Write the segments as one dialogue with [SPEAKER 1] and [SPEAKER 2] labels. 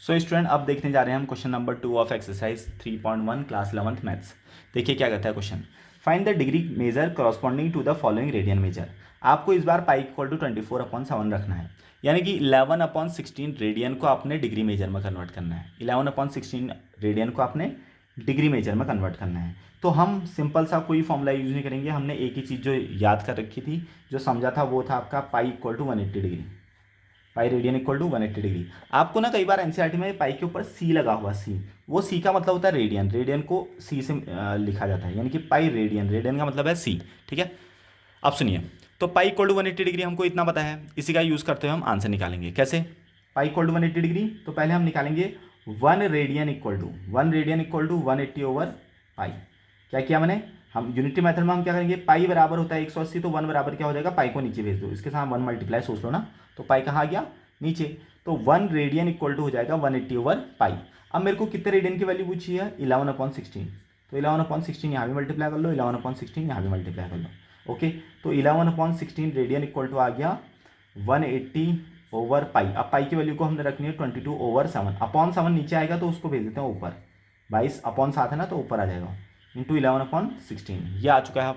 [SPEAKER 1] So student अब देखने जा रहे हैं हम question number 2 of exercise 3.1 class 11th maths. देखिए क्या कहता है question. Find the degree measure corresponding to the following radian measure. आपको इस बार पाई इक्वल टू 24/7 रखना है, यानी कि 11/16 रेडियन को आपने डिग्री मेजर में कन्वर्ट करना है। 11/16 रेडियन को आपने डिग्री मेजर में कन्वर्ट करना है। तो हम सिंपल सा कोई फॉर्मूला यूज नहीं करेंगे, हमने एक ही चीज़ जो याद कर रखी थी, जो समझा था, वो था आपका pi equal to 180 degree. Pi radian equal to 180 degree. आपको ना कई बार एनसीईआरटी में पाई के ऊपर सी लगा हुआ, सी, वो सी का मतलब होता है रेडियन, रेडियन को सी से लिखा जाता है, यानी कि पाई रेडियन, रेडियन का मतलब है सी। ठीक है, अब सुनिए। तो पाई इक्वल टू 180 डिग्री हमको इतना पता है, इसी का यूज़ करते हुए हम आंसर निकालेंगे। कैसे? पाई इक्वल टू 180 डिग्री, तो पहले हम निकालेंगे 1 radian equal to 180 over pi. क्या किया मैंने? हम यूनिटी मेथड में हम क्या करेंगे, पाई बराबर होता है 180, तो 1 बराबर क्या हो जाएगा, पाई को नीचे भेज दो, इसके साथ 1 मल्टीप्लाई सोच लो ना, तो पाई कहाँ आ गया, नीचे। तो 1 रेडियन इक्वल टू हो जाएगा 180 ओवर पाई। अब मेरे को कितने रेडियन की वैल्यू पूछी है, 11/16, तो 11/16 यहाँ भी मल्टीप्लाई कर लो, 11/16 यहाँ भी मल्टीप्लाई कर लो। ओके, तो 11/16 रेडियन इक्वल टू आ गया 180 ओवर पाई। अब पाई की वैल्यू को हमने रखनी है 22/7, अपॉन 7 नीचे आएगा तो उसको भेज देते हैं ऊपर, 22/7 है ना, तो ऊपर आ जाएगा, इंटू 11/16। ये आ चुका है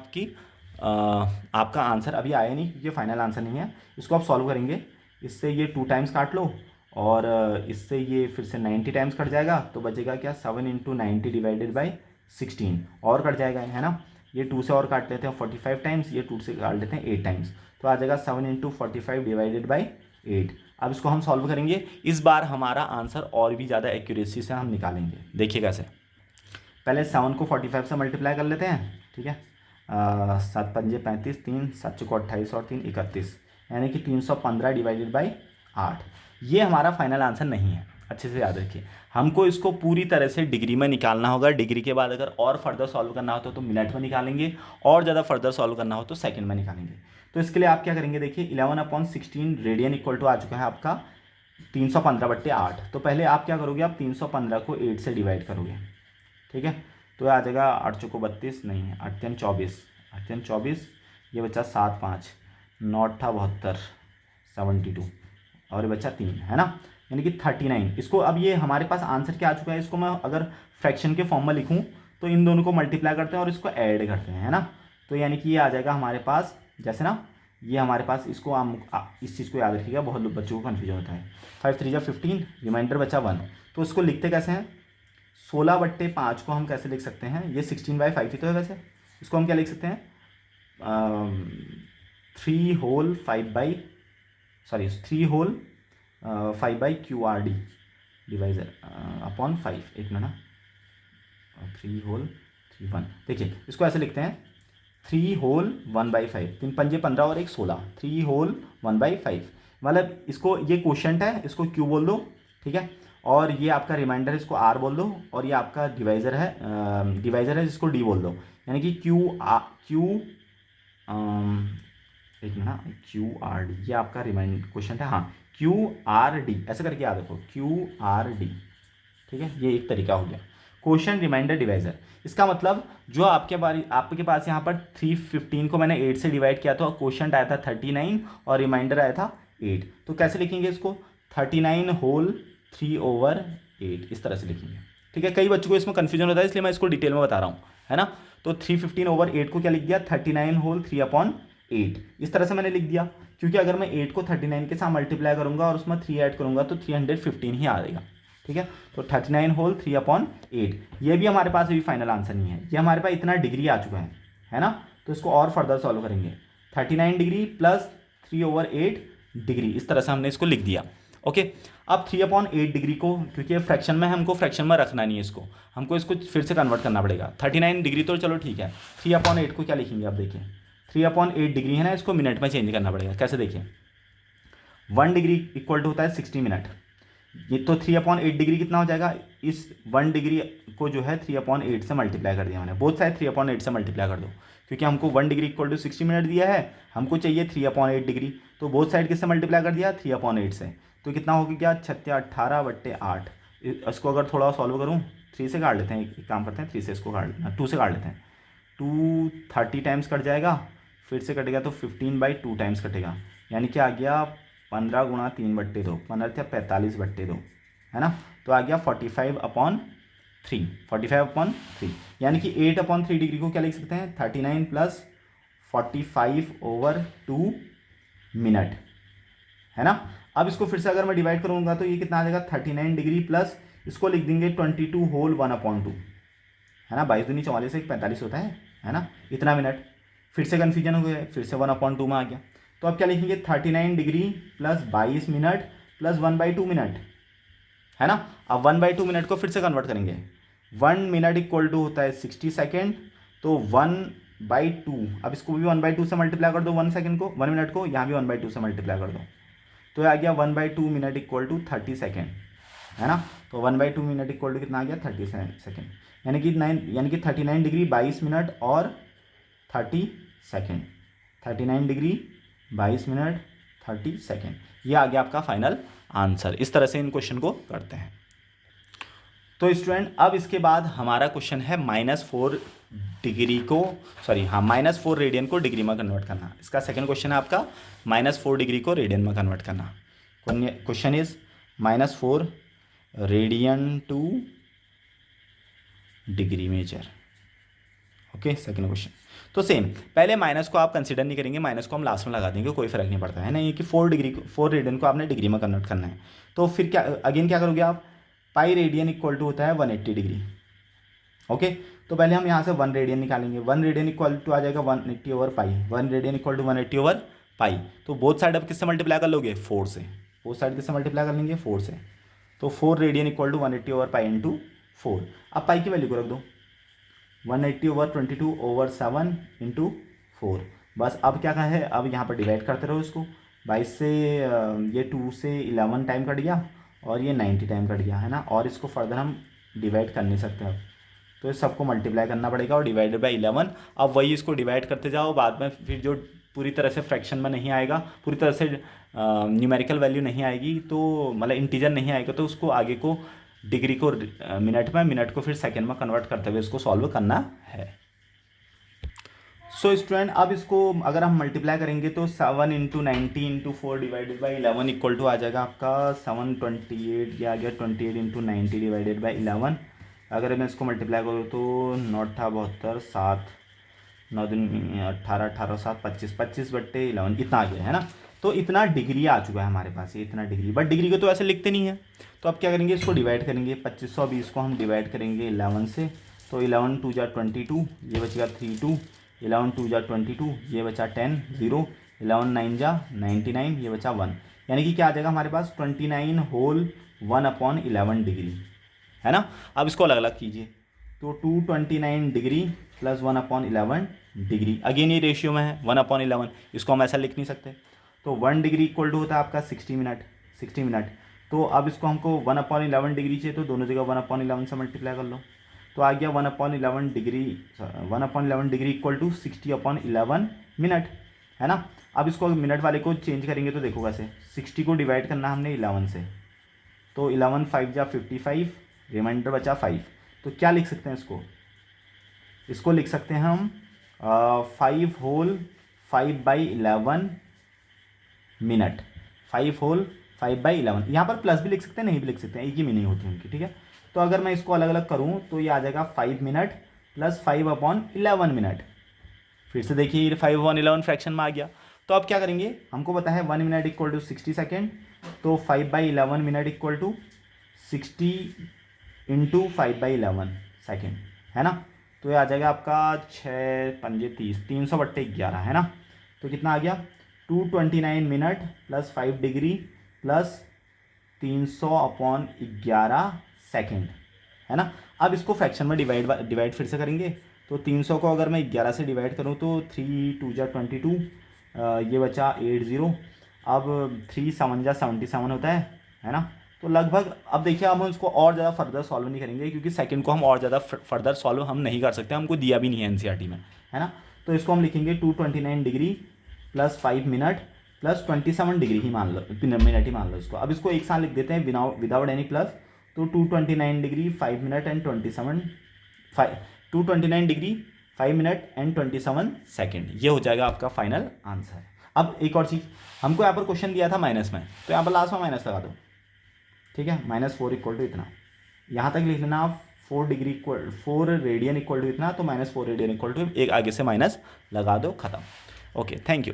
[SPEAKER 1] आपका आंसर। अभी आया नहीं क्योंकि फाइनल आंसर नहीं है। इसको आप सॉल्व करेंगे, इससे ये 2 टाइम्स काट लो, और इससे ये फिर से 90 टाइम्स कट जाएगा, तो बचेगा क्या, 7 × 90 डिवाइडेड बाई 16, और कट जाएगा, है ना। ये 2 से और काट लेते हैं 45 टाइम्स, ये 2 से काट लेते हैं 8 टाइम्स, तो आ जाएगा 7 × 45 डिवाइडेड बाई 8। अब इसको हम सॉल्व करेंगे, इस बार हमारा आंसर और भी ज़्यादा एक्यूरेसी से हम निकालेंगे। देखिए कैसे। पहले 7 को 45 से मल्टीप्लाई कर लेते हैं, ठीक है। 7 पंजे 35, 3 7 चौको 28 और 3 31, यानी कि 315 डिवाइडेड बाई 8। ये हमारा फाइनल आंसर नहीं है, अच्छे से याद रखिए। हमको इसको पूरी तरह से डिग्री में निकालना होगा। डिग्री के बाद अगर और फर्दर सॉल्व करना हो तो मिनट में निकालेंगे, और ज़्यादा फर्दर सॉल्व करना हो तो सेकंड में निकालेंगे। तो इसके लिए आप क्या करेंगे, देखिए 11/16 रेडियन इक्वल टू आ चुका है आपका 315/8। तो पहले आप क्या करोगे, आप 315 को 8 से डिवाइड करोगे, ठीक है। तो आ जाएगा 8 चौको 32, नहीं 8 3 24, 8 3 24, ये बच्चा 7 5 9 8 72, 72, और ये बच्चा 3, है ना, यानी कि 39। इसको अब ये हमारे पास आंसर क्या आ चुका है, इसको मैं अगर फ्रैक्शन के फॉर्म में लिखूं तो इन दोनों को मल्टीप्लाई करते हैं और इसको ऐड करते हैं, है ना। तो यानी कि ये आ जाएगा हमारे पास, जैसे ना ये हमारे पास, इसको इस चीज़ को याद रखिएगा, बहुत बच्चों को कन्फ्यूजन होता है। 5 3 15, रिमाइंडर बचा 1। तो इसको लिखते कैसे हैं, 16/5 को हम कैसे लिख सकते हैं, ये 16/5 ही तो है वैसे, इसको हम क्या लिख सकते हैं, 3 होल 5/QRD डिवाइजर अपॉन 5, एक मिनट ना, 3 होल 3 1। देखिए इसको ऐसे लिखते हैं, 3 होल 1/5, 3 पंजे 15 और 1 16, 3 होल 1/5, मतलब इसको, ये क्वोशंट है, इसको Q बोल दो, ठीक है। और ये आपका रिमाइंडर है, इसको R बोल दो, और ये आपका डिवाइज़र है जिसको D बोल दो, यानी कि एक मिनट, QRD, ये आपका क्वेश्चन है, हाँ QRD, ऐसे करके याद रखो, QRD, ठीक है। ये एक तरीका हो गया क्वेश्चन रिमाइंडर डिवाइजर। इसका मतलब जो आपके पास यहाँ पर 315 को मैंने 8 से डिवाइड किया था, क्वेश्चन आया था 39 और रिमाइंडर आया था 8। तो कैसे लिखेंगे इसको, 39 होल 3/8, इस तरह से लिखेंगे, ठीक है। कई बच्चों को इसमें कन्फ्यूजन होता है, इसलिए मैं इसको डिटेल में बता रहा हूँ, है ना। तो 315/8 को क्या लिख दिया, 39 होल 3/8, इस तरह से मैंने लिख दिया, क्योंकि अगर मैं 8 को 39 के साथ मल्टीप्लाई करूंगा और उसमें 3 ऐड करूंगा तो 315 ही आ जाएगा, ठीक है। तो 39 होल 3/8, ये भी हमारे पास अभी फाइनल आंसर नहीं है, ये हमारे पास इतना डिग्री आ चुका है ना। तो इसको और फर्दर सॉल्व करेंगे, 39 डिग्री प्लस 3/8 डिग्री, इस तरह से हमने इसको लिख दिया। ओके, अब 3/8 डिग्री को, क्योंकि फ्रैक्शन में, हमको फ्रैक्शन में रखना नहीं है इसको, हमको इसको फिर से कन्वर्ट करना पड़ेगा। 39 डिग्री तो चलो ठीक है, 3/8 को क्या लिखेंगे, आप देखिए 3/8 डिग्री है ना, इसको मिनट में चेंज करना पड़ेगा। कैसे, देखिए 1 डिग्री इक्वल टू होता है 60 मिनट, ये तो 3/8 डिग्री कितना हो जाएगा, इस 1 डिग्री को जो है 3/8 से मल्टीप्लाई कर दिया मैंने, बोथ साइड 3/8 से मल्टीप्लाई कर दो, क्योंकि हमको 1 डिग्री इक्वल टू 60 मिनट दिया है, हमको चाहिए 3/8 डिग्री, तो बोथ साइड किससे मल्टीप्लाई कर दिया, 3/8 से। तो कितना हो गया, 18/8। इसको अगर थोड़ा सॉल्व करूँ, 3 से काट लेते हैं, एक काम करते हैं, 3 से इसको काट लेते हैं, 2 से काट लेते हैं, 2 30 टाइम्स कट जाएगा, फिर से कटेगा तो 15/2 टाइम्स कटेगा, यानी कि आ गया 15 × 3/2, 15 × 45/2, है ना। तो आ गया 45/3, 45/3, यानी कि 8/3 डिग्री को क्या लिख सकते हैं, 39 + 45/2 मिनट, है ना। अब इसको फिर से अगर मैं डिवाइड करूंगा तो ये कितना आ जाएगा, 39 डिग्री प्लस इसको लिख देंगे 22 होल 1/2, है ना। 22 दूनी 44, 45 होता है ना, इतना मिनट। फिर से कन्फ्यूजन हो गया, फिर से 1/2 में आ गया। तो अब क्या लिखेंगे, 39 degree plus 22 minute plus 1/2 minute, है ना। अब 1/2 मिनट को फिर से कन्वर्ट करेंगे, 1 मिनट इक्वल टू होता है 60 सेकेंड, तो 1/2, अब इसको भी 1/2 से मल्टीप्लाई कर दो, 1 सेकेंड को, 1 मिनट को, यहाँ भी 1/2 से मल्टीप्लाई कर दो, तो आ गया 1/2 मिनट इक्वल टू 30 सेकेंड, है ना। तो 1/2 मिनट इक्वल टू कितना आ गया, 30 सेकेंड, यानी कि 39 डिग्री 22 मिनट और 30 सेकेंड, 39 डिग्री 22 मिनट 30 सेकेंड, ये आ गया आपका फाइनल आंसर। इस तरह से इन क्वेश्चन को करते हैं। तो स्टूडेंट अब इसके बाद हमारा क्वेश्चन है -4 डिग्री को, -4 रेडियन को डिग्री में कन्वर्ट करना। इसका सेकंड क्वेश्चन है आपका -4 डिग्री को रेडियन में कन्वर्ट करना। Question is -4 radian to degree measure. Okay, second question. तो सेम, पहले माइनस को आप कंसीडर नहीं करेंगे, माइनस को हम लास्ट में लगा देंगे, कोई फर्क नहीं पड़ता है ना। ये कि 4 रेडियन को आपने डिग्री में कन्वर्ट करना है, तो फिर क्या अगेन क्या करोगे आप, पाई रेडियन इक्वल टू होता है 180 डिग्री। ओके, तो पहले हम यहाँ से 1 रेडियन निकालेंगे, 1 रेडियन इक्वल टू आ जाएगा 180/पाई, 1 रेडियन इक्वल टू 180/पाई। तो बोथ साइड अब किससे मल्टीप्लाई कर लोगे, 4 से, बोथ साइड किससे मल्टीप्लाई कर लेंगे, 4 से। तो 4 रेडियन इक्वल टू 180/पाई इंटू 4। अब पाई की वैल्यू को रख दो, 180/22/7 इंटू 4। बस अब क्या है, अब यहाँ पर डिवाइड करते रहो इसको, 22 से ये 2 से 11 टाइम कट गया और ये 90 टाइम कट गया, है ना। और इसको फर्दर हम डिवाइड कर नहीं सकते अब, तो इस सबको मल्टीप्लाई करना पड़ेगा और डिवाइडेड बाई 11। अब वही इसको डिवाइड करते जाओ, बाद में फिर जो पूरी तरह से फ्रैक्शन में नहीं आएगा, पूरी तरह से न्यूमेरिकल वैल्यू नहीं आएगी, तो मतलब इंटीजर नहीं आएगा, तो उसको आगे को डिग्री को मिनट में, मिनट को फिर सेकेंड में कन्वर्ट करते हुए इसको सॉल्व करना है। सो स्टूडेंट अब इसको अगर हम मल्टीप्लाई करेंगे तो 7 × 90 × 4 डिवाइडेड बाई 11 इक्वल टू आ जाएगा आपका 728, ये आ गया 28 × 90 डिवाइडेड बाई 11। अगर मैं इसको मल्टीप्लाई करूँ तो 9 × 72, 7 9 दिन 18, 18 7 25, 25/11 इतना आ गया, है ना। तो इतना डिग्री आ चुका है हमारे पास, ये इतना डिग्री, बट डिग्री को तो ऐसे लिखते नहीं है, तो अब क्या करेंगे, इसको डिवाइड करेंगे, 2520 को हम डिवाइड करेंगे 11 से, तो 11 2 जा 22, ये बचेगा 3 2, 11 2 जा 22, ये बचा 10 0, 11 9 जा 99, ये बचा 1, यानी कि क्या आ जाएगा हमारे पास 29 होल 1/11 डिग्री, है ना। अब इसको अलग अलग कीजिए, तो 229 डिग्री प्लस 1/11 डिग्री, अगेन ये रेशियो में है 1/11, इसको हम ऐसा लिख नहीं सकते। तो 1 डिग्री इक्वल टू होता है आपका 60 मिनट, 60 मिनट। तो अब इसको हमको 1/11 डिग्री चाहिए, तो दोनों जगह 1/11 से मल्टीप्लाई कर लो, तो आ गया 1/11 degree, 1/11 degree equal to 60/11 minute, है ना। अब इसको मिनट वाले को चेंज करेंगे तो देखो कैसे, 60 को डिवाइड करना हमने 11 से, तो 11 5 जा 55, रिमाइंडर बचा 5, तो क्या लिख सकते हैं इसको लिख सकते हैं हम 5 होल 5/11 मिनट, 5 होल 5/11, यहाँ पर प्लस भी लिख सकते हैं, नहीं भी लिख सकते हैं, एक ही मीनिंग होती है उनकी, ठीक है। तो अगर मैं इसको अलग अलग करूँ तो ये आ जाएगा 5 मिनट प्लस 5/11 मिनट। फिर से देखिए ये 5/11 फ्रैक्शन में आ गया। तो अब क्या करेंगे, हमको पता है 1 मिनट इक्वल टू 60 सेकेंड, तो 5/11 मिनट इक्वल टू 60 × 5/11 सेकेंड, है ना। तो ये आ जाएगा आपका 6 पंजे 30, 300/11, है ना। तो कितना आ गया, 229 minute plus 5 degree plus 300/11 second, है ना। अब इसको फ्रैक्शन में डिवाइड फिर से करेंगे, तो 300 को अगर मैं 11 से डिवाइड करूँ तो 3 2 जा 22, ये बचा 80, अब 3 7 जा 77 होता है ना। तो लगभग अब देखिए, अब हम इसको और ज़्यादा फर्दर सॉल्व नहीं करेंगे, क्योंकि सेकंड को हम और ज़्यादा फर्दर सॉल्व हम नहीं कर सकते, हमको दिया भी नहीं है एनसीईआरटी में, है ना। तो इसको हम लिखेंगे 229 degree plus 5 minute plus 27 degree ही मान लो, मिनट ही मान लो इसको। अब इसको एक साथ लिख देते हैं विदाउट एनी प्लस, तो 229 degree 5 minute and 229 degree 5 minute and 27 second, ये हो जाएगा आपका फाइनल आंसर। अब एक और चीज़, हमको यहाँ पर क्वेश्चन दिया था माइनस में, तो यहाँ पर लास्ट में माइनस लगा दो, ठीक है, -4 इक्वल टू इतना, यहाँ तक लिख लेना आप। 4 रेडियन इक्वल टू इतना, तो -4 रेडियन इक्वल टू एक आगे से माइनस लगा दो, खत्म। Okay, thank you.